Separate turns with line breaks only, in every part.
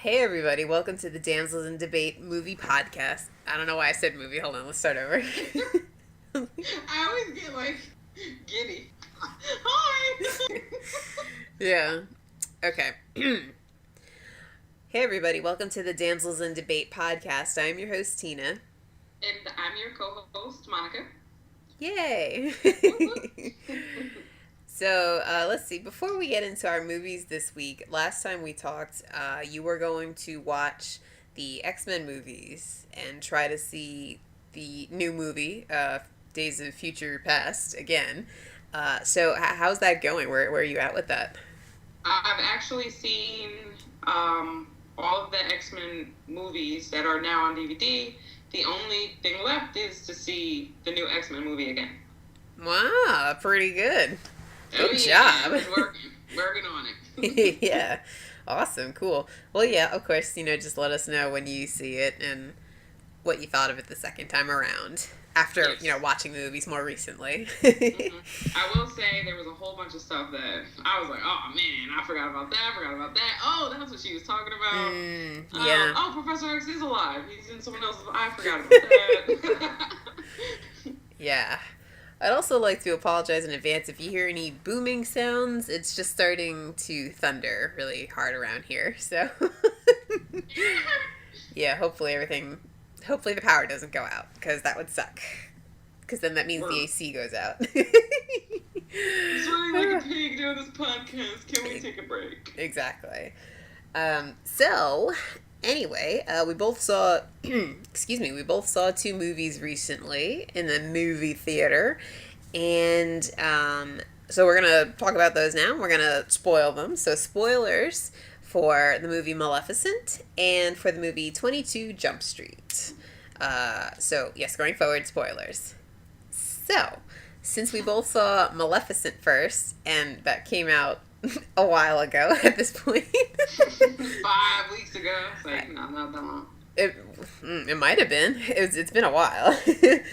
Hey everybody, welcome to the Damsels in Debate movie podcast. I don't know why I said movie. Hold on, let's start over.
I always get like giddy. Hi.
Yeah. Okay. Hey everybody, welcome to the Damsels in Debate podcast. I'm your host, Tina.
And I'm your co-host, Monica.
Yay! So, let's see. Before we get into our movies this week, last time we talked, you were going to watch the X-Men movies and try to see the new movie, Days of Future Past, again. So, how's that going? Where are you at with that?
I've actually seen all of the X-Men movies that are now on DVD. The only thing left is to see the new X-Men movie again.
Wow, pretty good. Good job.
Working on it.
Yeah. Awesome. Cool. Well, yeah, of course, just let us know when you see it and what you thought of it the second time around after,
Yes.
Watching the movies more recently.
I will say there was a whole bunch of stuff that I was like, oh man, I forgot about that. Oh, that's what she was talking about.
Yeah.
Oh, Professor X is alive. He's in someone else's. I forgot about that.
Yeah. I'd also like to apologize in advance if you hear any booming sounds. It's just starting to thunder really hard around here. So, yeah, hopefully the power doesn't go out, because that would suck. Because then that means the AC goes out.
Sweating like a pig doing this podcast. Can we take a break?
Exactly. So, anyway, we both saw, we both saw two movies recently in the movie theater, and so we're going to talk about those now. We're going to spoil them. So, spoilers for the movie Maleficent and for the movie 22 Jump Street. So, yes, going forward, spoilers. So, since we both saw Maleficent first, and that came out a while ago at this point.
5 weeks ago. It's like, no, not that long.
It might have been. It's been a while.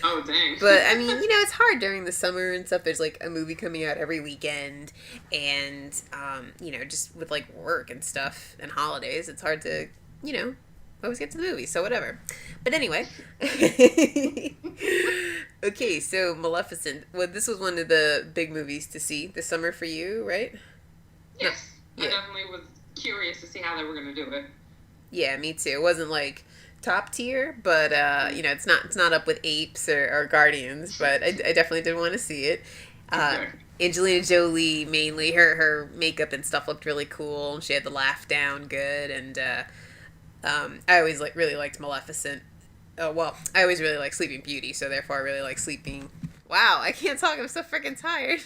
Oh, dang.
But, I mean, it's hard during the summer and stuff. There's, like, a movie coming out every weekend. And, just with, like, work and stuff and holidays, it's hard to, always get to the movies. So, whatever. But anyway. Okay, so Maleficent. Well, this was one of the big movies to see this summer for you, right?
Yes.
No. Yeah.
I definitely was curious to see how they were going to do it.
Yeah, me too. It wasn't like top tier, but it's not up with Apes or Guardians, but I definitely did want to see it. Angelina Jolie mainly, her makeup and stuff looked really cool. She had the laugh down good, and I always really liked Maleficent. Well, I always really like Sleeping Beauty, so therefore I really like Sleeping. Wow, I can't talk. I'm so freaking tired.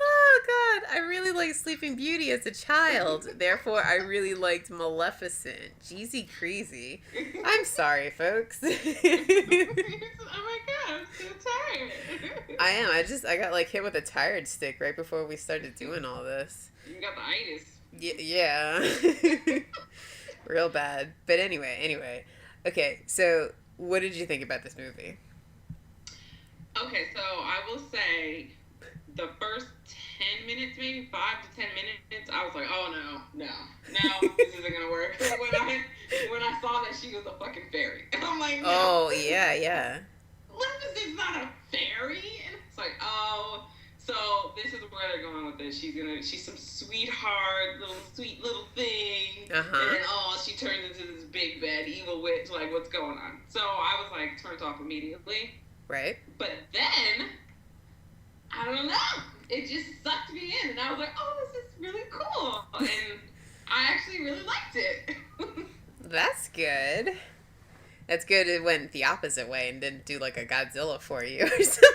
Oh God, I really liked Sleeping Beauty as a child. Therefore, I really liked Maleficent. Jeezy crazy. I'm sorry, folks.
Oh my God, I'm so tired.
I am. I got like hit with a tired stick right before we started doing all this.
You got the itis.
Yeah. Real bad. But anyway. Okay, so what did you think about this movie?
Okay, so I will say the first 10 minutes, maybe 5 to 10 minutes, I was like, oh no, this isn't gonna work. When I saw that she was a fucking fairy. And I'm like, no.
Oh, yeah.
Maleficent's not a fairy. And it's like, oh, so this is where they're going with this. She's some sweetheart, sweet little thing.
Uh-huh.
And then, she turns into this big bad evil witch. Like, what's going on? So I was like, turned off immediately.
Right.
But then, I don't know. It just sucked me in. And I was like, oh, this is really cool. And I actually really liked it.
That's good. That's good it went the opposite way and didn't do like a Godzilla for you or something.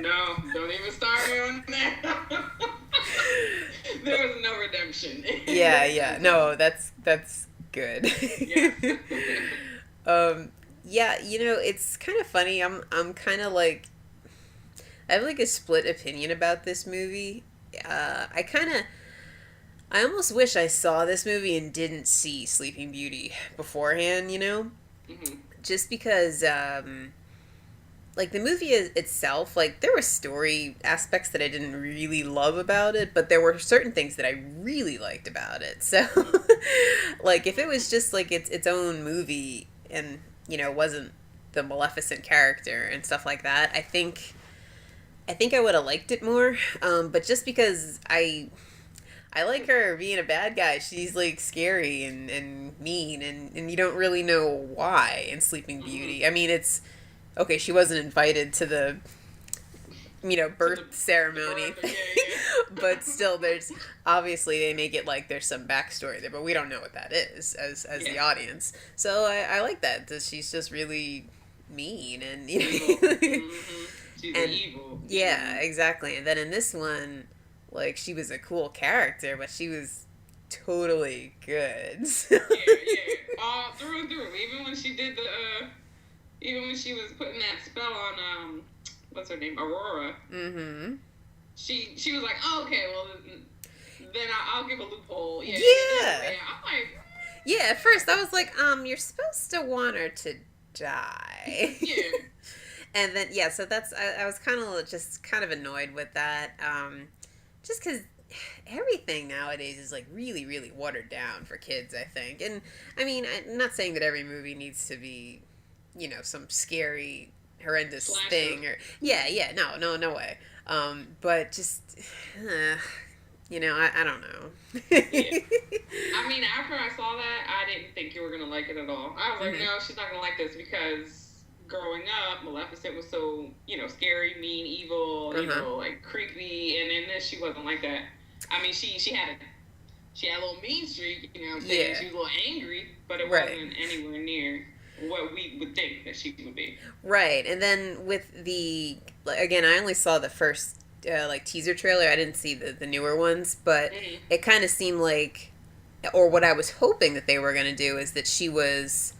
No, don't even start me on that. There was no redemption.
Yeah. No, that's good.
Yeah.
Yeah, it's kind of funny. I'm kind of like, I have like a split opinion about this movie. I almost wish I saw this movie and didn't see Sleeping Beauty beforehand,
Mm-hmm.
just because like the movie itself, like there were story aspects that I didn't really love about it, but there were certain things that I really liked about it. So, like if it was just like its own movie and wasn't the Maleficent character and stuff like that, I think I would have liked it more. But just because I like her being a bad guy. She's like scary and mean, and you don't really know why in Sleeping Beauty. I mean, it's okay. She wasn't invited to the
To
birth
the
ceremony,
birth, yeah,
but
yeah.
still, there's obviously they make it like there's some backstory there, but we don't know what that is as
Yeah.
the audience. So I like that she's just really mean and
Evil. She's
and
evil.
yeah, exactly. And then in this one, like she was a cool character, but she was totally good.
Yeah, yeah. All through and through. Even when she did the even when she was putting that spell on what's her name? Aurora.
Mm-hmm.
She was like, oh, okay, well then I'll give a loophole. Yeah.
Yeah.
Yeah. I'm like,
Yeah, at first I was like, you're supposed to want her to die.
yeah.
And then yeah, so I was kind of annoyed with that. Just because everything nowadays is like really really watered down for kids, I think. And I mean, I'm not saying that every movie needs to be some scary horrendous
Slasher.
thing or yeah, no way. But just I don't know.
Yeah. I mean, after I saw that, I didn't think you were gonna like it at all. I was like,
Mhm.
no, she's not gonna like this because growing up, Maleficent was so scary, mean, evil,
Uh-huh.
like creepy, and in this, she wasn't like that. I mean, she had a little mean streak, you know what I'm saying?
Yeah.
She was a little angry, but it
Right.
wasn't anywhere near what we would think that she would be.
Right. And then with again, I only saw the first like teaser trailer. I didn't see the newer ones, but
Mm-hmm.
it kind of seemed like, or what I was hoping that they were going to do is that she was,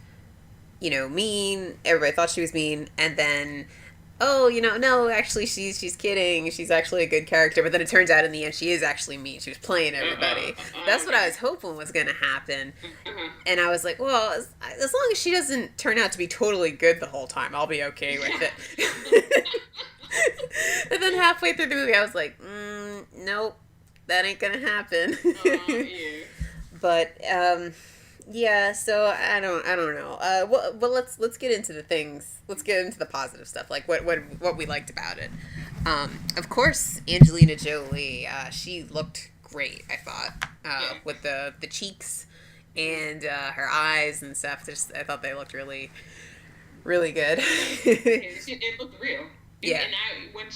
mean. Everybody thought she was mean, and then, oh, no, actually, she's kidding. She's actually a good character. But then it turns out in the end, she is actually mean. She was playing everybody. That's what I was hoping was going to happen.
Uh-huh.
And I was like, well, as long as she doesn't turn out to be totally good the whole time, I'll be okay with it. And then halfway through the movie, I was like, nope, that ain't gonna happen.
Yeah.
But yeah, so I don't know. Well, let's get into the things. Let's get into the positive stuff, like what we liked about it. Of course, Angelina Jolie. She looked great. I thought
Yeah.
with the cheeks and her eyes and stuff. I thought they looked really really good.
It looked real.
Yeah.
And when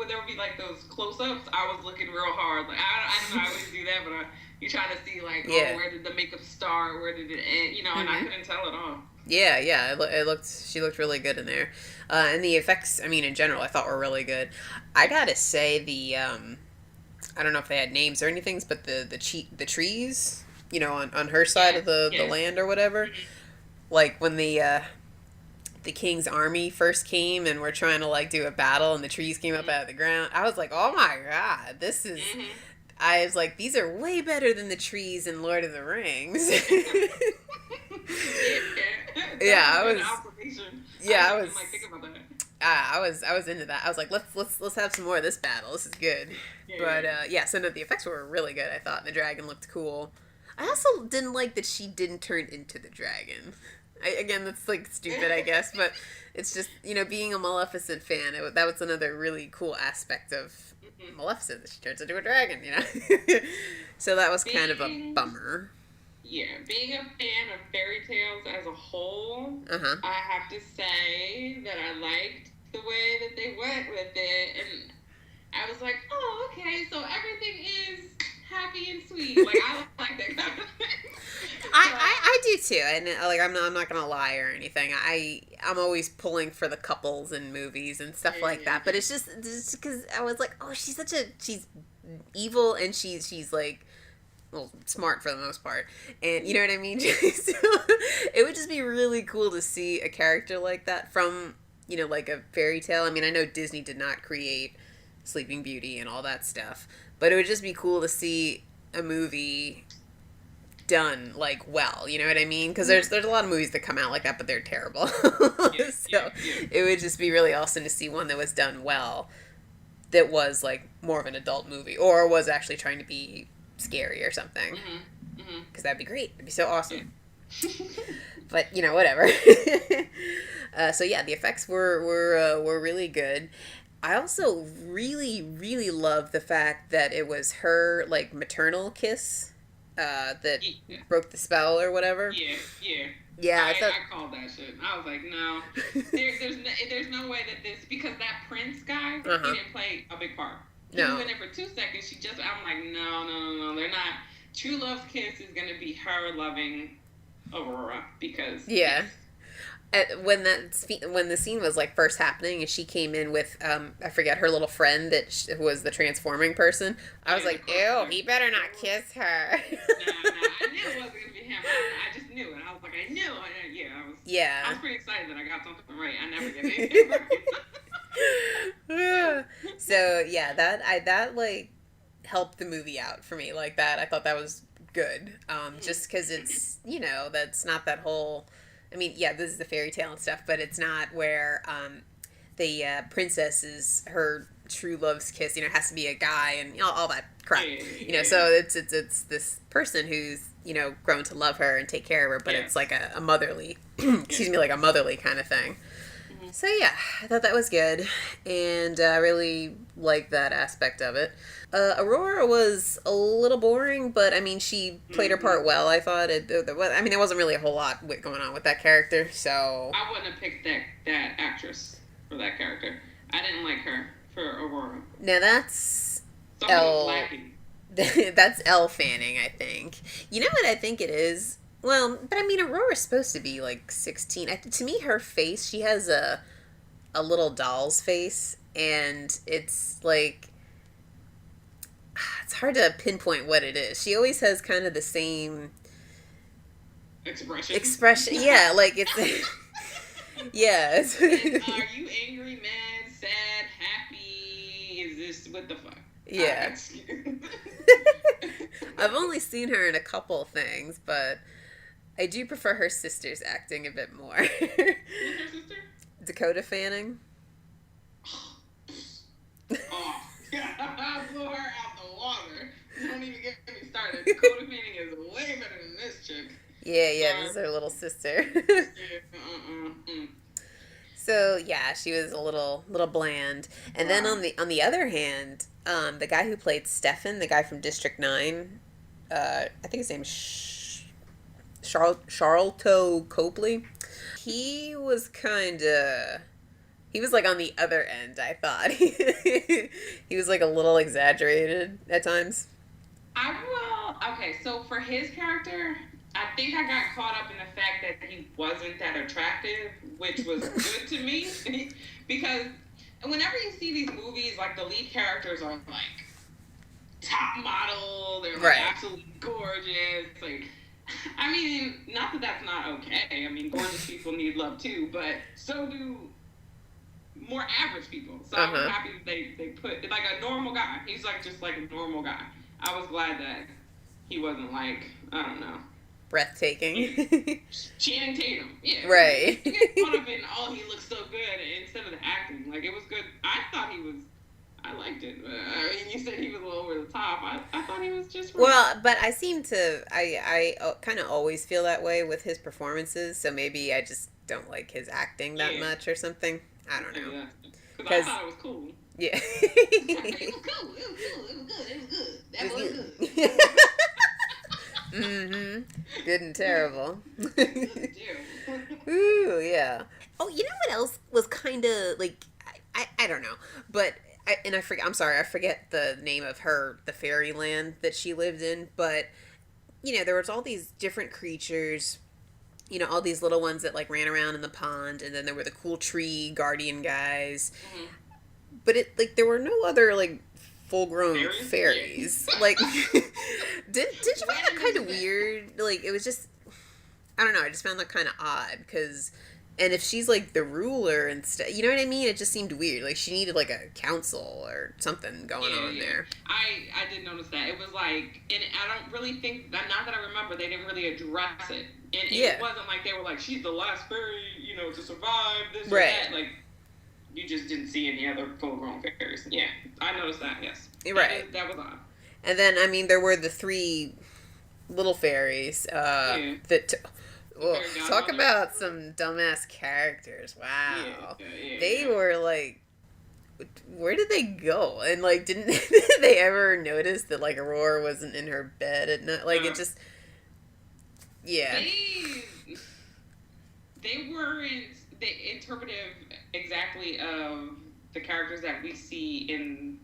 there would be like those close-ups, I was looking real hard. Like I don't know how I always do that, but you try to see like,
Yeah.
oh, where did the makeup start? Where did it end? And I
Mhm.
couldn't tell at all.
Yeah, yeah, it looked. She looked really good in there, and the effects. I mean, in general, I thought were really good. I gotta say I don't know if they had names or anything, but the trees, on her side of the
Yeah.
land or whatever, like when the king's army first came and were trying to like do a battle and the trees came up out of the ground. I was like, oh my god, this is.
Mm-hmm.
I was like, these are way better than the trees in Lord of the Rings. Yeah, I was. Yeah, I was.
Like, think about that.
I was into that. I was like, let's have some more of this battle. This is good.
Yeah.
But yeah, so no, the effects were really good. I thought the dragon looked cool. I also didn't like that she didn't turn into the dragon. Again, that's like stupid, I guess, but it's just being a Maleficent fan. That was another really cool aspect of Maleficent, that she turns into a dragon. So that was kind of a bummer.
Yeah, being a fan of fairy tales as a whole,
Uh-huh.
I have to say that I liked the way that they went with it, and I was like, oh, okay, so everything is happy and sweet. Like I like that kind of thing.
I do too, and like I'm not gonna lie or anything. I'm always pulling for the couples in movies and stuff like that. But it's just because I was like, oh, she's evil and she's like, well, smart for the most part, and you know what I mean. So it would just be really cool to see a character like that from like a fairy tale. I mean, I know Disney did not create Sleeping Beauty and all that stuff, but it would just be cool to see a movie done like well, you know what I mean? Because there's a lot of movies that come out like that, but they're terrible.
Yeah, yeah,
So
yeah.
it would just be really awesome to see one that was done well, that was like more of an adult movie, or was actually trying to be scary or something. Because that'd be great. It'd be so awesome.
Yeah.
But whatever. So yeah, the effects were really good. I also really really love the fact that it was her like maternal kiss that
Yeah,
broke the spell or whatever.
yeah, yeah.
Yeah, I thought.
I called that shit. I was like, no, there's no way that this, because that Prince guy,
Uh
he
huh.
didn't play a big part. He
No.
was in it for 2 seconds. I'm like, no, no, no, no, they're not. True Love's kiss is gonna be her loving Aurora because
Yeah.
yes,
When the scene was like first happening and she came in with I forget her little friend that was the transforming person, I was
yeah, the
like, ew,
crosser.
he better not kiss her.
Nah, I knew it wasn't gonna be him. I just knew it. I was like, I knew. Yeah, I
Yeah.
was pretty excited that I got something right. I never get anything right.
So yeah, that like helped the movie out for me like that. I thought that was good. Just because it's that's not that whole. I mean, yeah, this is the fairy tale and stuff, but it's not where the princess is her true love's kiss. Has to be a guy and all that crap.
Yeah,
So
yeah,
it's this person who's grown to love her and take care of her, but
yeah,
it's like a motherly, excuse me, like a motherly kind of thing.
yeah.
So yeah, I thought that was good, and I really liked that aspect of it. Aurora was a little boring, but I mean, she played her
Mm-hmm.
part well. I thought I mean, there wasn't really a whole lot going on with that character. So
I wouldn't have picked that actress for that character. I didn't like her for Aurora.
now that's
Something was
Elle.
lacking.
That's Elle Fanning, I think. You know what I think it is? Well, but I mean, Aurora's supposed to be like 16. To me, her face, she has a little doll's face, and it's like it's hard to pinpoint what it is. She always has kind of the same
Expression.
expression. Yeah, like it's yeah.
Are you angry, mad, sad, happy? Is this what the fuck?
Yeah. I've only seen her in a couple things, but I do prefer her sister's acting a bit more.
Who's her sister?
Dakota Fanning.
Oh, I blew her out the water. Don't even get me started. Dakota Fanning is way better than this chick.
Yeah, this is her little sister.
Yeah,
So yeah, she was a little bland. And then
Wow.
on the other hand, the guy who played Stefan, the guy from District 9, I think his name's Charlton Copley. He was he was like on the other end, I thought. He was like a little exaggerated at times.
I will. Okay, so for his character, I think I got caught up in the fact that he wasn't that attractive, which was good to me because whenever you see these movies, like the lead characters are like top model, they're like
Right.
absolutely gorgeous. Like, I mean, not that that's not okay. I mean, gorgeous people need love too, but so do more average people. So I was
Uh-huh.
happy that they put like a normal guy. He's like just like a normal guy. I was glad that he wasn't like, I don't know,
Breathtaking.
Channing Tatum. Yeah.
Right.
You get caught up in, oh, he looks so good instead of the acting. Like, it was good. I liked it. I mean, you said he was a little over the top. I thought he was just right.
Well, but I kind of always feel that way with his performances, so maybe I just don't like his acting that
Yeah.
much or something. I don't know.
Yeah. Because
'Cause-
I thought it was cool.
Yeah.
It was cool. It was cool. It was good. It was good. That was good.
Mm-hmm. Good and terrible.
Good deal.
Ooh, yeah. Oh, you know what else was kind of like I don't know, but I forget. I'm sorry, I forget the name of the fairyland that she lived in. But there was all these different creatures. All these little ones that like ran around in the pond, and then there were the cool tree guardian guys.
Mhm.
But there were no other like full grown
Fairies?
fairies.
Yeah.
Like, did you find that kind of weird? Like, it was just I don't know. I just found that kind of odd because And if she's like the ruler and stuff, you know what I mean? It just seemed weird. Like she needed like a council or something going
Yeah,
on
yeah.
there.
I did notice that. It was like, and I don't really think that, not that I remember, they didn't really address it. And
Yeah.
it wasn't like they were like, she's the last fairy, you know, to survive this or
Right.
that. Like, you just didn't see any other full-grown fairies. Yeah, I noticed that. Yes,
Right.
That was odd.
And then I mean there were the three little fairies
Yeah.
that oh,
Fairy
talk
godmother.
about some dumbass characters.
Yeah,
Wow.
yeah.
They were like, where did they go? And like, didn't did they ever notice that like Aurora wasn't in her bed at night? Like it just, yeah.
They weren't the interpretive exactly of the characters that we see in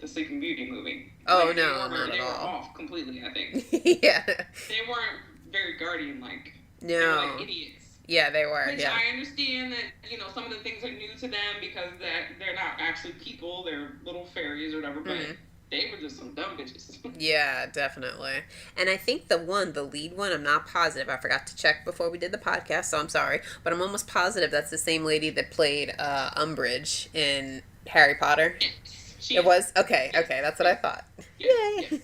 the Sleeping Beauty movie.
Oh
Like,
no, not
they
at
were
all.
off completely. I think
Yeah.
they weren't very guardian-like. They were
No.
like idiots.
Yeah, they were.
Which
Yeah.
I understand that, you know, some of the things are new to them because that they're not actually people; they're little fairies or whatever. But they were just some dumb bitches.
Yeah, definitely. And I think the lead one, I'm not positive. I forgot to check before we did the podcast, so I'm sorry. But I'm almost positive that's the same lady that played Umbridge in Harry Potter. It was? Okay, that's what I thought. Yay!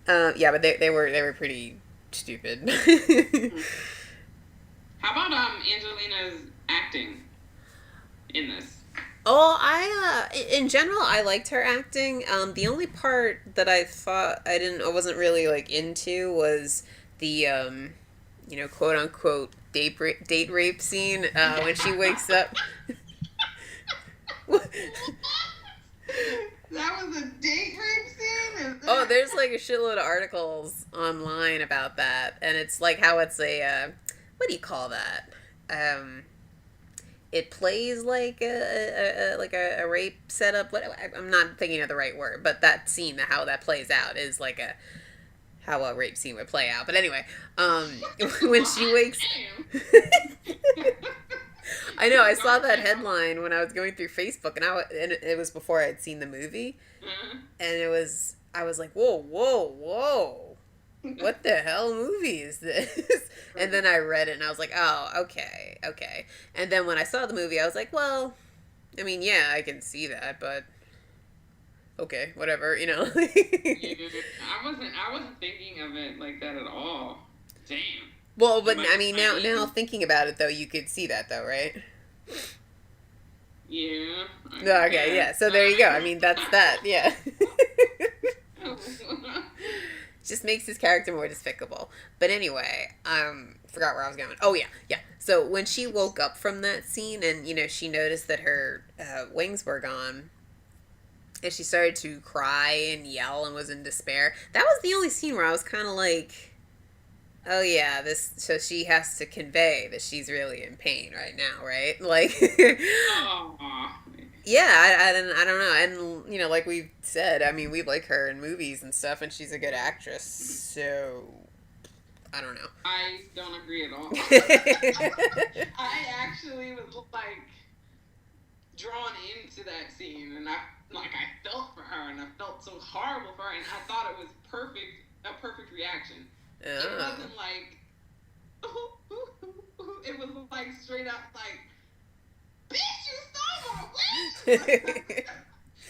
Yeah, but they were pretty stupid.
How about Angelina's acting in this?
Oh, in general, I liked her acting. The only part that I thought I wasn't really like into was the, you know, quote unquote date rape scene when she wakes up.
That was a date rape scene?
Oh, there's like a shitload of articles online about that, and it's like how it's a, what do you call that? It plays like a rape setup. I'm not thinking of the right word, but that scene, how that plays out, is like how a rape scene would play out. But anyway, when she wakes, I know I saw that headline when I was going through Facebook, and it was before I had seen the movie, and I was like, whoa. What the hell movie is this? And then I read it and I was like, oh, okay. And then when I saw the movie, I was like, well, I mean, yeah, I can see that, but okay, whatever, you know.
I wasn't thinking of it like that at all. Damn.
Well, but I mean, now thinking about it though, you could see that though, right?
Yeah.
Okay, yeah. So there you go. I mean, that's that. Yeah. Just makes his character more despicable. But anyway, forgot where I was going. Oh yeah. So when she woke up from that scene and, you know, she noticed that her wings were gone and she started to cry and yell and was in despair, that was the only scene where I was kind of like, oh yeah, so she has to convey that she's really in pain right now, right? Like, yeah, I don't know. And, you know, like we've said, I mean, we like her in movies and stuff, and she's a good actress, so I don't know.
I don't agree at all. I actually was, like, drawn into that scene, and I felt for her, and I felt so horrible for her, and I thought it was a perfect reaction. It wasn't like, it was, like, straight up, like, bitch, you stole my wings!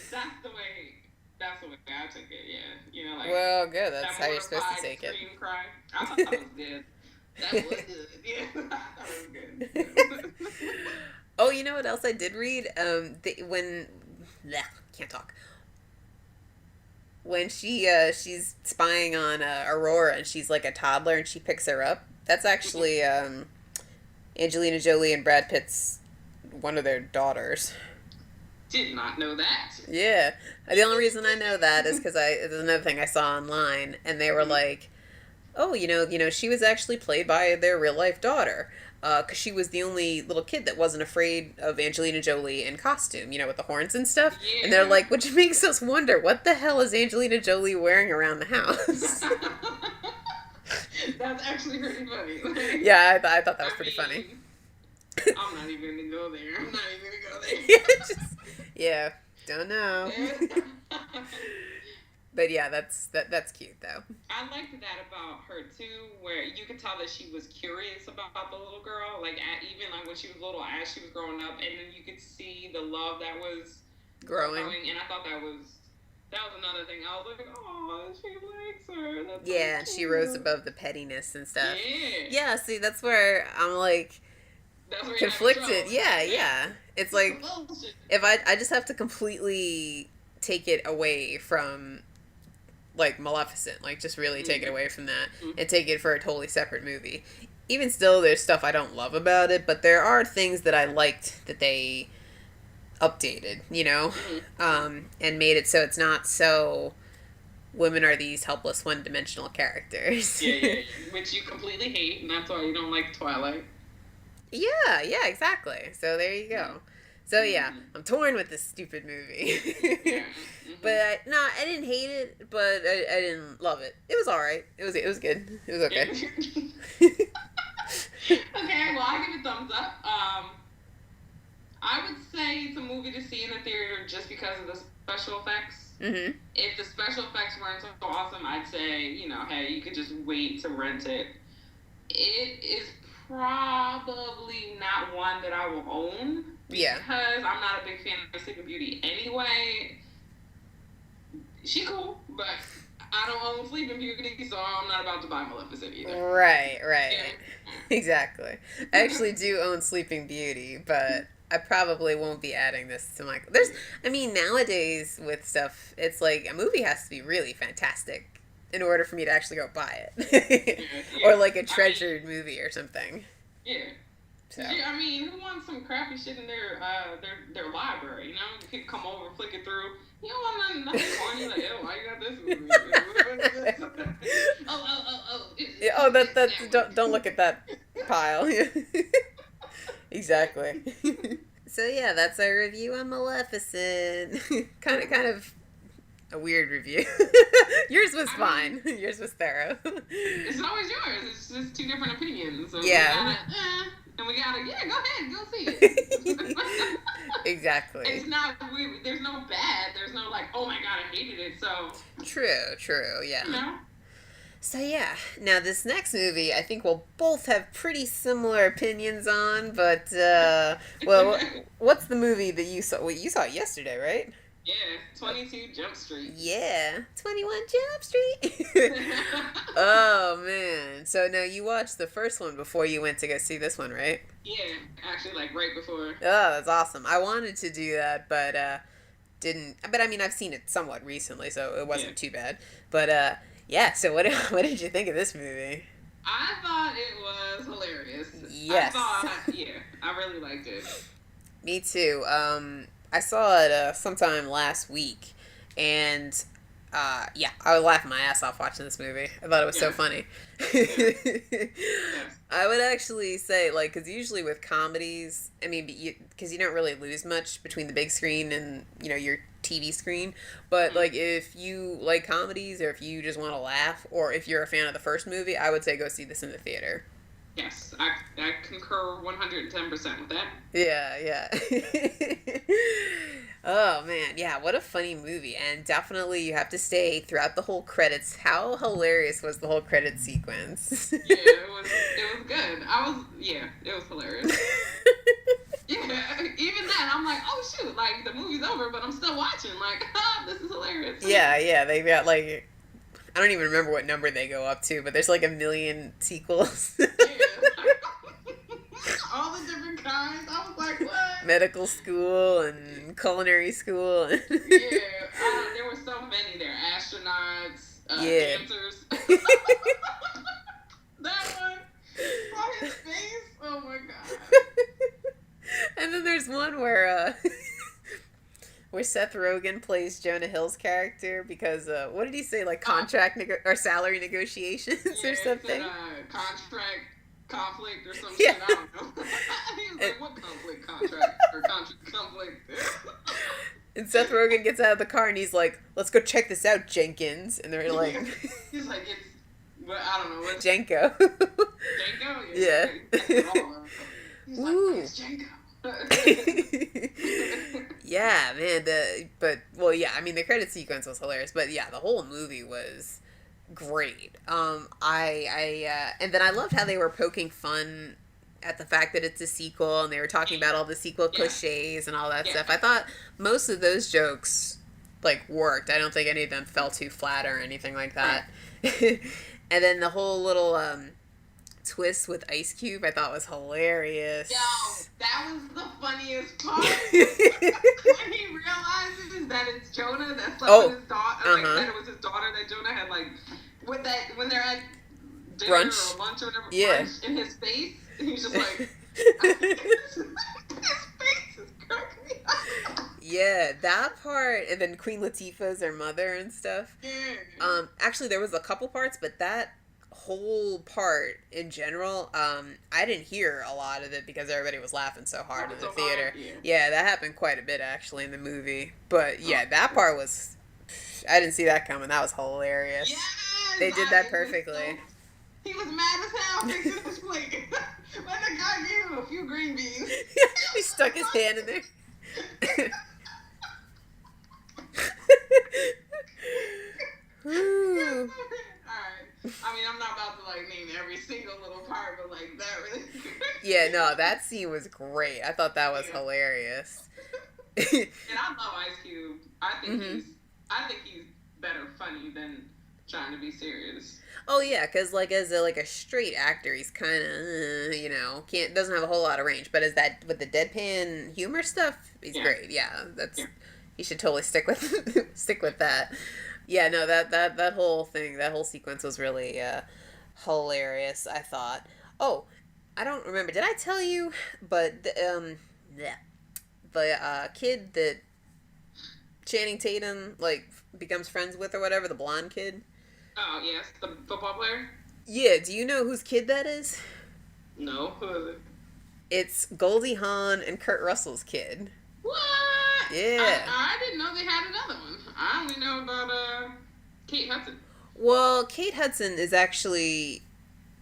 That's the way I took it, yeah. You know, like,
well, good, that's how you're supposed to take it.
Cry. I thought that was good. That was good, yeah. I thought it was good.
Oh, you know what else I did read? Can't talk. When she's spying on Aurora and she's like a toddler and she picks her up, that's actually Angelina Jolie and Brad Pitt's one of their daughters.
Did not know that.
Yeah. The only reason I know that is because it's another thing I saw online, and they were like, oh, you know, she was actually played by their real life daughter. Because she was the only little kid that wasn't afraid of Angelina Jolie in costume, you know, with the horns and stuff. Yeah. And they're like, which makes us wonder, what the hell is Angelina Jolie wearing around the house?
That's actually pretty funny.
Yeah, I thought that was pretty funny.
I'm not even going to go there.
Yeah, don't know. But yeah, that's cute though.
I liked that about her too, where you could tell that she was curious about the little girl, like even like when she was little, as she was growing up, and then you could see the love that was
Growing.
growing, and I thought that was another thing. I was like, oh, she likes her. That's
Yeah,
so
she rose
cute.
above the pettiness and stuff.
Yeah,
Yeah, see, that's where I'm like
that's where you're having
conflicted.
trouble.
Yeah,
Yeah,
yeah. It's
it's some
like
bullshit.
if I just have to completely take it away from like Maleficent, like just really take it
Mm-hmm.
away from that
Mm-hmm.
and take it for a totally separate movie. Even still, there's stuff I don't love about it, but there are things that I liked that they updated,
Mm-hmm.
and made it so it's not so women are these helpless one-dimensional characters.
Yeah, yeah, yeah. Which you completely hate, and that's why you don't like Twilight.
Yeah, yeah, exactly. So there you go. So yeah,
Mm-hmm.
I'm torn with this stupid movie.
Yeah.
But
Mm-hmm.
no, I didn't hate it, but I didn't love it. It was all right. It was good. It was
Yeah.
okay.
Okay, well, I give it thumbs up. I would say it's a movie to see in the theater just because of the special effects.
Mhm.
If the special effects weren't so awesome, I'd say, hey, you could just wait to rent it. It is probably not one that I will own
Yeah.
because I'm not a big fan of Sleeping Beauty anyway. She cool, but I don't own Sleeping Beauty, so I'm not about to buy Maleficent either.
Right,
Yeah.
right. Exactly. I actually do own Sleeping Beauty, but I probably won't be adding this to my. I mean, nowadays with stuff, it's like a movie has to be really fantastic in order for me to actually go buy it,
Yeah,
or
yeah.
like a
I mean,
treasured movie or something.
yeah.
So
Yeah, I mean, who wants some crappy shit in their library? You know, you can come over, flick it through. You don't want nothing corny like, oh, why you got this movie?
yeah, oh,
It's
that
that one.
don't look at that pile. Exactly. So yeah, that's our review on Maleficent. kind of a weird review. Yours was
I
fine.
mean,
Yours was thorough.
it's always yours. It's just two different opinions. So
Yeah.
we gotta, yeah, go ahead, go see it.
Exactly.
It's not, there's no bad. There's no like, oh my god, I hated it. So,
True, true, yeah.
you know,
So yeah, now this next movie I think we'll both have pretty similar opinions on, but well, what's the movie that you saw? Well, you saw it yesterday, right?
yeah, 22 Jump Street.
Yeah, 21 Jump Street. Oh man. So now you watched the first one before you went to go see this one, right?
Yeah, actually, like right before.
Oh, that's awesome. I wanted to do that, but didn't. But I mean, I've seen it somewhat recently, so it
Yeah.
wasn't too bad. But yeah. So what what did you think of this movie?
I thought it was hilarious.
Yes.
Yeah, I really liked it.
Me too. I saw it sometime last week, and yeah, I was laughing my ass off watching this movie. I thought it was so
Yes,
funny.
yes, yes.
I would actually say, like, because usually with comedies, I mean, because you don't really lose much between the big screen and your TV screen. But
Mm,
like, if you like comedies, or if you just want to laugh, or if you're a fan of the first movie, I would say go see this in the theater.
yes, I concur 110% with that.
Yeah, yeah. Oh man, yeah, what a funny movie. And definitely you have to stay throughout the whole credits. How hilarious was the whole credit sequence?
Yeah, it was good. Yeah, it was hilarious. Yeah, even then, I'm like, oh shoot, like the movie's over, but I'm still watching. Like, this is hilarious.
Yeah, yeah, they've got like I don't even remember what number they go up to, but there's like a million sequels.
Yeah. All the different kinds. I was like, what?
Medical school and culinary school.
Yeah, there were so many there. Astronauts,
Yeah.
dancers. That one. Saw his face. Oh my god.
And then there's one where where Seth Rogen plays Jonah Hill's character because what did he say, like or salary negotiations
Yeah,
or
it said
something?
contract conflict or some
Yeah.
shit. I don't know. He was like, what contract or conflict?
And Seth Rogen gets out of the car and he's like, "Let's go check this out, Jenkins." And they're like,
He's like, it's, but I don't know what.
Jenko.
Django?
Yeah.
He's like,
Ooh.
it's Django.
Yeah, man. Yeah. I mean, the credit sequence was hilarious, but yeah, the whole movie was great. And then I loved how they were poking fun at the fact that it's a sequel, and they were talking about all the sequel
Yeah,
cliches and all that
yeah,
stuff. I thought most of those jokes like worked. I don't think any of them fell too flat or anything like
right.
that. And then the whole little twist with Ice Cube, I thought was
Yo,
hilarious.
that was the funniest part. When he realizes that it's Jonah that slept with
Oh,
his daughter,
uh
like
huh.
that it was his daughter that Jonah had like with that when they're at dinner
Brunch.
or lunch or whatever
Yeah.
brunch in his face, and he's just like his face is cracking me up.
Yeah, that part, and then Queen Latifah's her mother and stuff.
Yeah.
Actually, there was a couple parts, but that whole part in general, I didn't hear a lot of it because everybody was laughing so hard in
Not
the
so hard.
theater.
Yeah.
Yeah, that happened quite a bit actually in the movie. But
Oh,
yeah, that part was, I didn't see that coming. That was hilarious.
yes,
They did that
it was so.
perfectly.
He was mad as hell fixing his plate. When the guy gave him a few green beans, he
He
was
stuck his hand in
like,
there. Ooh.
Alright. I mean, I'm not about to like name every single little part, but like that really.
Yeah, no, that scene was great. I thought that was
Yeah.
hilarious.
And I love Ice Cube.
Hmm.
I think he's better funny than trying to be serious.
Oh yeah, because like as a straight actor, he's kind of can't doesn't have a whole lot of range. But as that with the deadpan humor stuff, he's
Yeah.
great. Yeah, that's
Yeah.
he should totally stick with stick with that. Yeah, no, that whole thing, that whole sequence was really hilarious. I thought. Oh, I don't remember. Did I tell you? But yeah, the kid that Channing Tatum like becomes friends with or whatever, the blonde kid.
Oh yes, the football player.
Yeah, do you know whose kid that is?
No, who is it?
It's Goldie Hawn and Kurt Russell's kid.
What?
Yeah.
I didn't know they had another one. I only know about Kate Hudson.
Well, Kate Hudson is actually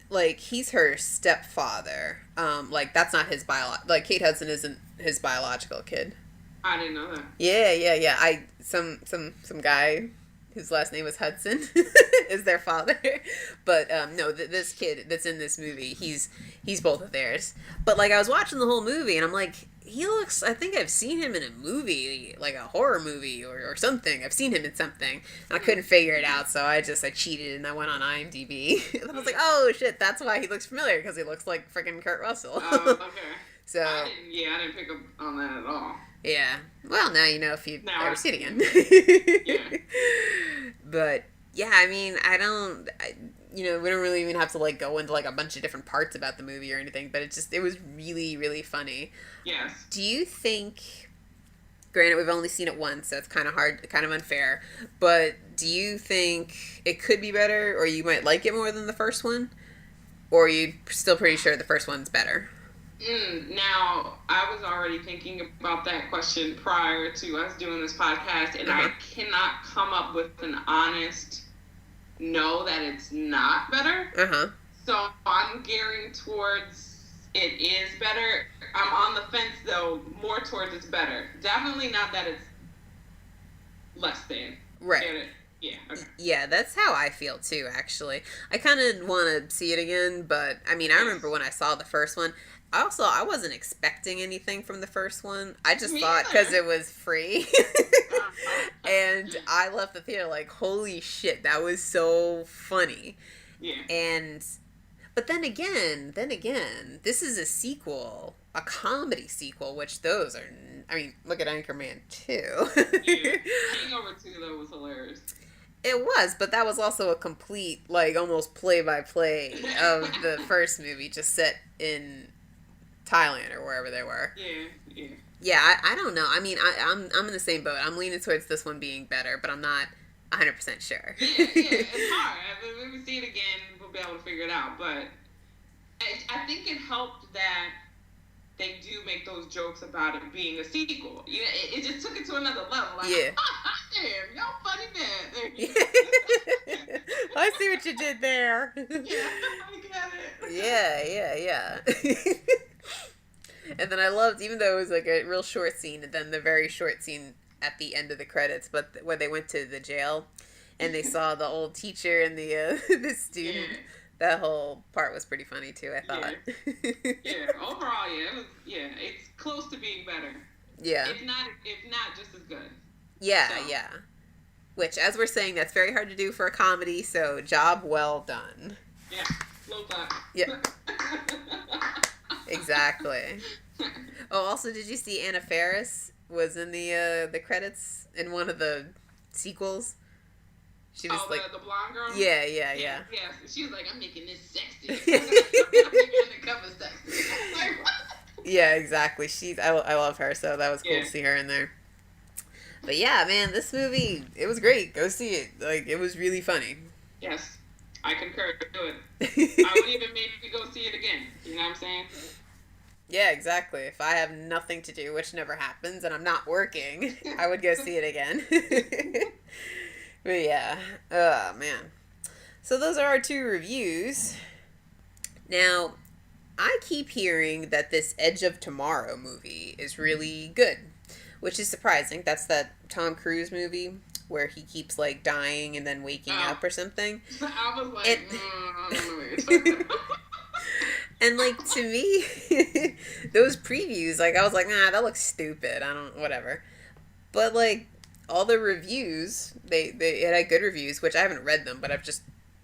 like he's her stepfather. Like that's not his like Kate Hudson isn't his biological kid.
I didn't know that.
Yeah. I some guy whose last name was Hudson is their father. But no, this kid that's in this movie, he's both of theirs. But like I was watching the whole movie and I'm like, he looks. I think I've seen him in a movie, like a horror movie or something. I've seen him in something, and I couldn't figure it out. So I cheated and I went on IMDb. And I was like, oh shit, that's why he looks familiar because he looks like freaking Kurt Russell.
Oh, okay.
So
I didn't pick up on that at all.
yeah. Well, now you know if you
Now
ever
I
see it
see.
again.
Yeah.
But yeah, I mean, we don't really even have to like go into like a bunch of different parts about the movie or anything. But it was really really funny.
Yes.
Do you think? Granted, we've only seen it once, so it's kind of hard, kind of unfair. But do you think it could be better, or you might like it more than the first one, or are you still pretty sure the first one's better?
Now, I was already thinking about that question prior to us doing this podcast, and
Uh-huh.
I cannot come up with an honest no that it's not better.
Uh huh.
So I'm gearing towards it is better. I'm on the fence though, more towards it's better. Definitely not that it's less than.
Right.
Get it? Yeah. Okay.
Yeah, that's how I feel too, actually. I kind of want to see it again, but I mean, I remember when I saw the first one. I wasn't expecting anything from the first one. I just
Me
thought because
either.
it was free. And I left the theater like, holy shit, that was so funny.
Yeah.
And but then again, this is a sequel, a comedy sequel, which those are. I mean, look at Anchorman 2.
Yeah. Hangover 2 though was hilarious.
It was, but that was also a complete, like, almost play-by-play of the first movie, just set in Thailand or wherever they were.
Yeah. Yeah.
Yeah, I don't know. I mean, I'm in the same boat. I'm leaning towards this one being better, but I'm not 100% sure.
Yeah, it's hard. When we see it again, we'll be able to figure it out. But I think it helped that they do make those jokes about it being a sequel. You know, it just took it to another level. Like,
Yeah.
damn, y'all funny man.
I see what you did there.
Yeah, I get it.
Yeah. And then I loved, even though it was like a real short scene, and then the very short scene at the end of the credits, but when they went to the jail and they saw the old teacher and the the student,
Yeah.
that whole part was pretty funny too, I
Yeah.
thought.
Yeah. Overall, yeah, it was. Yeah, it's close to being better.
Yeah.
If not, just as good.
Yeah,
So
yeah. Which, as we're saying, that's very hard to do for a comedy, so job well done.
yeah, slow clap.
Yeah, exactly. Oh, also, did you see Anna Faris was in the credits in one of the sequels? She was
Oh,
like,
the blonde girl.
yeah, yeah, yeah.
Yes, she was like, I'm making this sexy. I'm making the cover sexy. I'm like, what?
Yeah, exactly. I love her, so that was cool
Yeah.
to see her in there. But yeah, man, this movie, it was great. Go see it. Like, it was really funny.
Yes, I concur. Do it. I would even maybe go see it again. You know what I'm saying?
Yeah, exactly. If I have nothing to do, which never happens, and I'm not working, I would go see it again. But yeah, oh man. So those are our two reviews. Now, I keep hearing that this Edge of Tomorrow movie is really good, which is surprising. That's that Tom Cruise movie where he keeps like dying and then waking up or something.
I was like,
And, and like to me, those previews, like I was like, nah, that looks stupid. I don't, whatever. But like all the reviews, it had good reviews, which I haven't read them, but I've just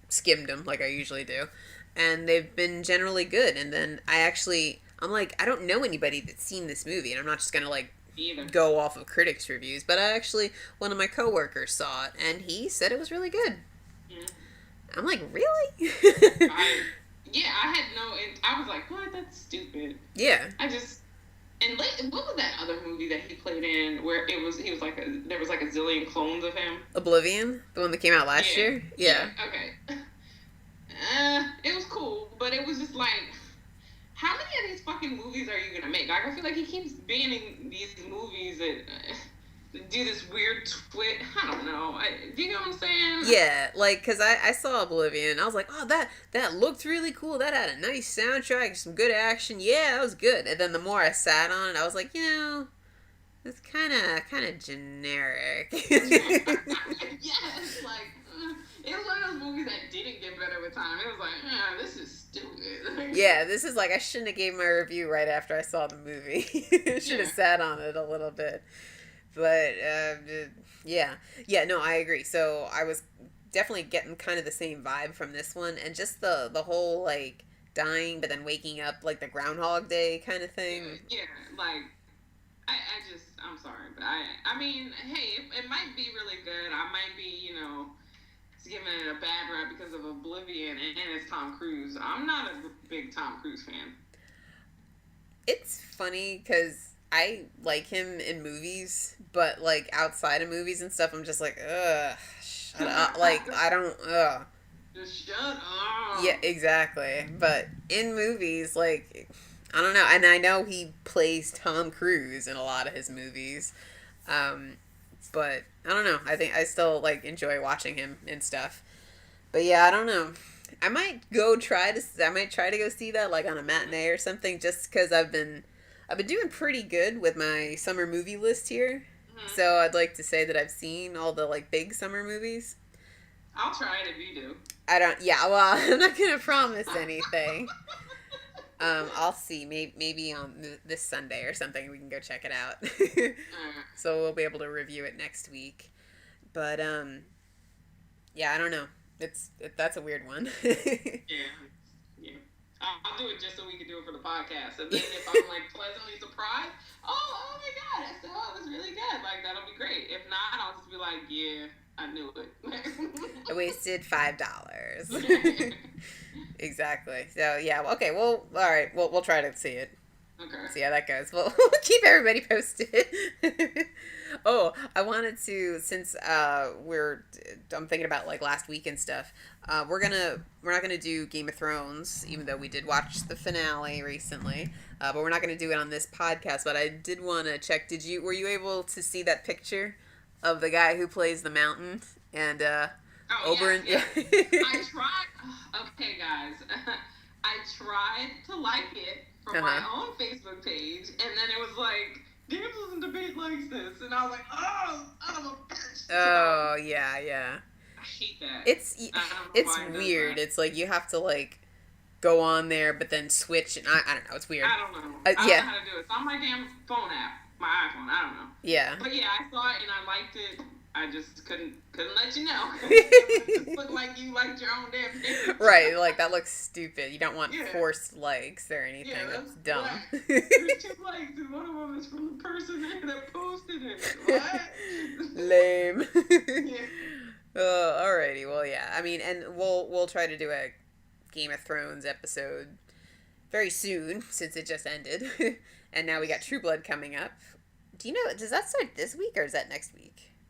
skimmed them like I usually do, and they've been generally good. And then I'm like, I don't know anybody that's seen this movie, and I'm not just gonna like
either.
go off of critics' reviews, but one of my coworkers saw it, and he said it was really good.
Yeah.
I'm like, really?
I had no. I was like, what? That's stupid.
Yeah.
I just. And what was that other movie that he played in where he was like there was like a zillion clones of him?
Oblivion, the one that came out last year. Yeah.
Okay. It was cool, but it was just like, how many of these fucking movies are you gonna make? Like, I feel like he keeps being in these movies that do this weird twist. I don't know. Do you know what I'm saying?
Yeah, like, because I saw Oblivion, and I was like, oh, that looked really cool. That had a nice soundtrack, some good action. Yeah, that was good. And then the more I sat on it, I was like, it's kind of generic.
Yes, like, it was one of those movies that didn't get better with time. It was like, this is stupid.
Yeah, this is like, I shouldn't have gave my review right after I saw the movie. Should have sat on it a little bit. But, yeah, no, I agree. So I was definitely getting kind of the same vibe from this one, and just the whole, like, dying but then waking up, like the Groundhog Day kind of thing.
Yeah, like, I'm sorry, but I mean, hey, it might be really good. I might be, giving it a bad rap because of Oblivion, and it's Tom Cruise. I'm not a big Tom Cruise fan.
It's funny because I like him in movies, but like outside of movies and stuff, I'm just like, ugh, shut up. Like, I don't, ugh.
Just shut up.
Yeah, exactly. But in movies, like, I don't know. And I know he plays Tom Cruise in a lot of his movies. But I don't know. I think I still like enjoy watching him and stuff. But yeah, I don't know. I might try to go see that like on a matinee or something, just because I've been doing pretty good with my summer movie list here. Mm-hmm. So I'd like to say that I've seen all the like big summer movies.
I'll try it if you do.
Yeah, well, I'm not going to promise anything. I'll see. Maybe on this Sunday or something we can go check it out. So we'll be able to review it next week. But yeah, I don't know. That's a weird one.
Yeah. I'll do it just so we can do it for the podcast. And then if I'm like pleasantly surprised, oh my god, that was really good. Like, that'll be great. If not, I'll just be like, yeah, I knew it.
I wasted $5. Exactly. So yeah. Okay. Well. All right. We'll try to see it.
Okay.
See how that goes. We'll keep everybody posted. Oh, I wanted to, since I'm thinking about like last week and stuff. We're not gonna do Game of Thrones, even though we did watch the finale recently. But we're not gonna do it on this podcast. But I did want to check. Were you able to see that picture of the guy who plays the Mountain and Oberyn?
Yes. I tried. Okay, guys. I tried to like it. from my own Facebook page, and then it was like, Damsels in Debate likes this, and I was like, oh, son of a bitch.
Oh, yeah.
I hate that.
It's weird. It's like you have to like go on there, but then switch, and I don't know. It's weird.
I don't know. I don't know how to do it. It's on my damn phone app, my iPhone. I don't know.
Yeah.
But yeah, I saw it and I liked it. I just couldn't let you know. It just looked like you liked your own damn page.
Right, like that looks stupid. You don't want forced likes or anything. Yeah, that's dumb.
There's 2 likes and one of them is from the person that posted it. What?
Lame.
Yeah.
Alrighty. Well, yeah. I mean, and we'll try to do a Game of Thrones episode very soon since it just ended, and now we got True Blood coming up. Do you know? Does that start this week or is that next week?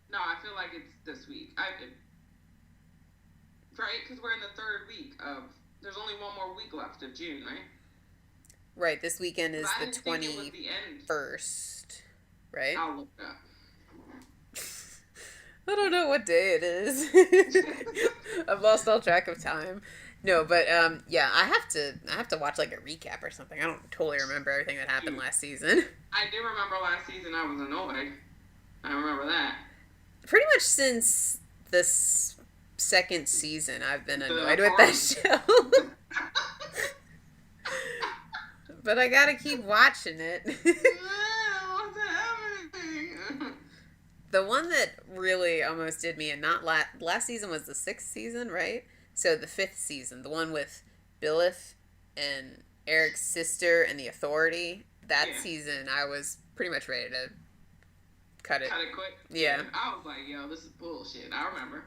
No, I feel like it's this week. Right? Because we're in the 3rd week of... There's only one more week left of June, right?
Right. This weekend is the 21st. Right?
I'll look it up.
I don't know what day it is. I've lost all track of time. No, but yeah, I have to watch like a recap or something. I don't totally remember everything that happened last season.
I do remember last season I was annoyed. I remember that.
Pretty much since this 2nd season, I've been annoyed with that show. But I gotta keep watching it.
What's happening?
The one that really almost did me, and not last season was the 6th season, right? So the 5th season, the one with Billith and Eric's sister and the Authority. That season, I was pretty much ready to cut it quick. Yeah.
I was like, yo, this is bullshit. I remember.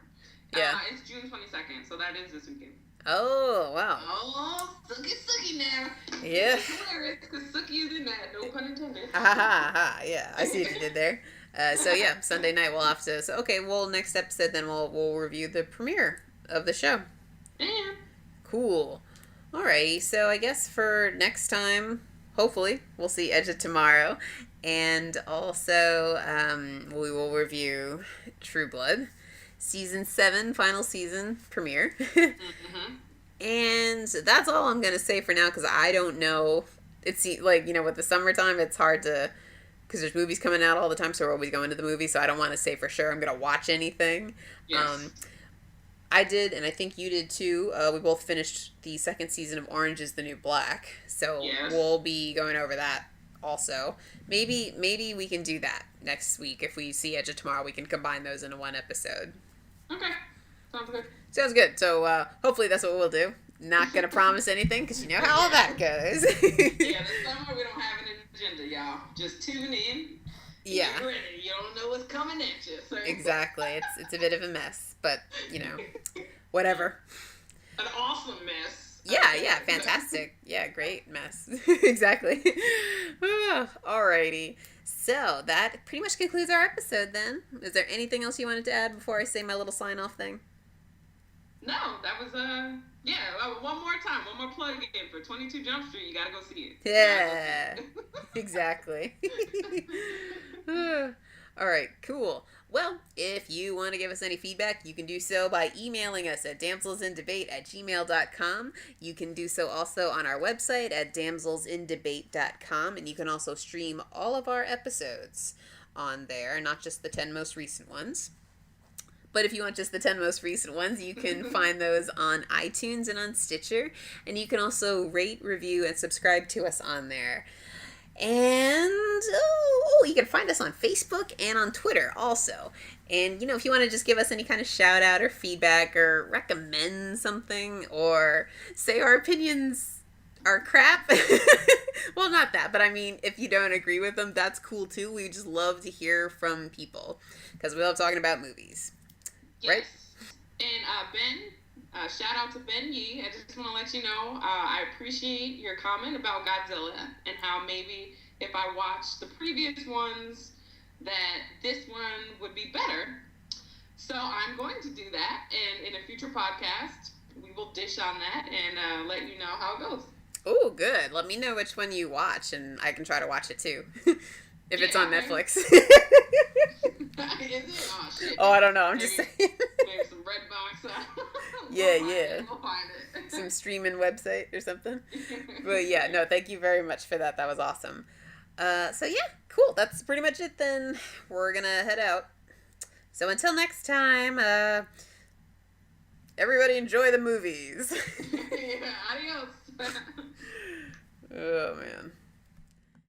Yeah.
It's June 22nd, so that is this weekend.
Oh, wow.
Oh, Sookie now.
Yeah.
Because Sookie is in that, no pun intended.
Yeah, I see what you did there. So yeah, Sunday night we'll have to. So okay, well, next episode then we'll review the premiere of the show.
Yeah.
Cool. Alrighty, so I guess for next time, hopefully we'll see Edge of Tomorrow, and also we will review True Blood, season 7, final season premiere.
Mm-hmm.
And that's all I'm gonna say for now because I don't know. It's like, you know, with the summertime, it's hard to. Because there's movies coming out all the time, so we're always going to the movies, so I don't want to say for sure I'm going to watch anything.
Yes.
I did, and I think you did too. We both finished the 2nd season of Orange is the New Black, so we'll be going over that also. Maybe we can do that next week. If we see Edge of Tomorrow, we can combine those into one episode.
Okay. Sounds good.
Sounds good. So hopefully that's what we'll do. Not going to promise anything, because you know how all that goes.
Yeah, this summer we don't have an agenda, y'all. Just tune in.
Yeah.
Get ready. You don't know what's coming at you. So.
Exactly. It's a bit of a mess, but, you know, whatever.
An awesome mess.
Yeah, fantastic. Yeah, great mess. Exactly. Alrighty. So, that pretty much concludes our episode then. Is there anything else you wanted to add before I say my little sign-off thing?
No, that was, one more time. One more plug in for 22 Jump Street. You gotta go see it.
Yeah, exactly. All right, cool. Well, if you want to give us any feedback, you can do so by emailing us at damselsindebate@gmail.com. You can do so also on our website at damselsindebate.com, and you can also stream all of our episodes on there, not just the 10 most recent ones. But if you want just the 10 most recent ones, you can find those on iTunes and on Stitcher. And you can also rate, review, and subscribe to us on there. And, you can find us on Facebook and on Twitter also. And, you know, if you want to just give us any kind of shout out or feedback or recommend something or say our opinions are crap. Well, not that, but I mean, if you don't agree with them, that's cool too. We just love to hear from people because we love talking about movies.
Yes.
Right?
And Ben, shout out to Ben Yee. I just want to let you know I appreciate your comment about Godzilla and how maybe if I watched the previous ones that this one would be better. So I'm going to do that, and in a future podcast we will dish on that and let you know how it goes.
Oh, good. Let me know which one you watch, and I can try to watch it too. If it's on Netflix.
Is it? Oh, shit.
Oh, I don't know. I'm just saying.
Maybe some red box.
Yeah.
We'll find it.
some streaming website or something. But yeah, no, thank you very much for that. That was awesome. So yeah, cool. That's pretty much it then. We're gonna head out. So until next time, everybody enjoy the movies.
Yeah, adios.
Oh man.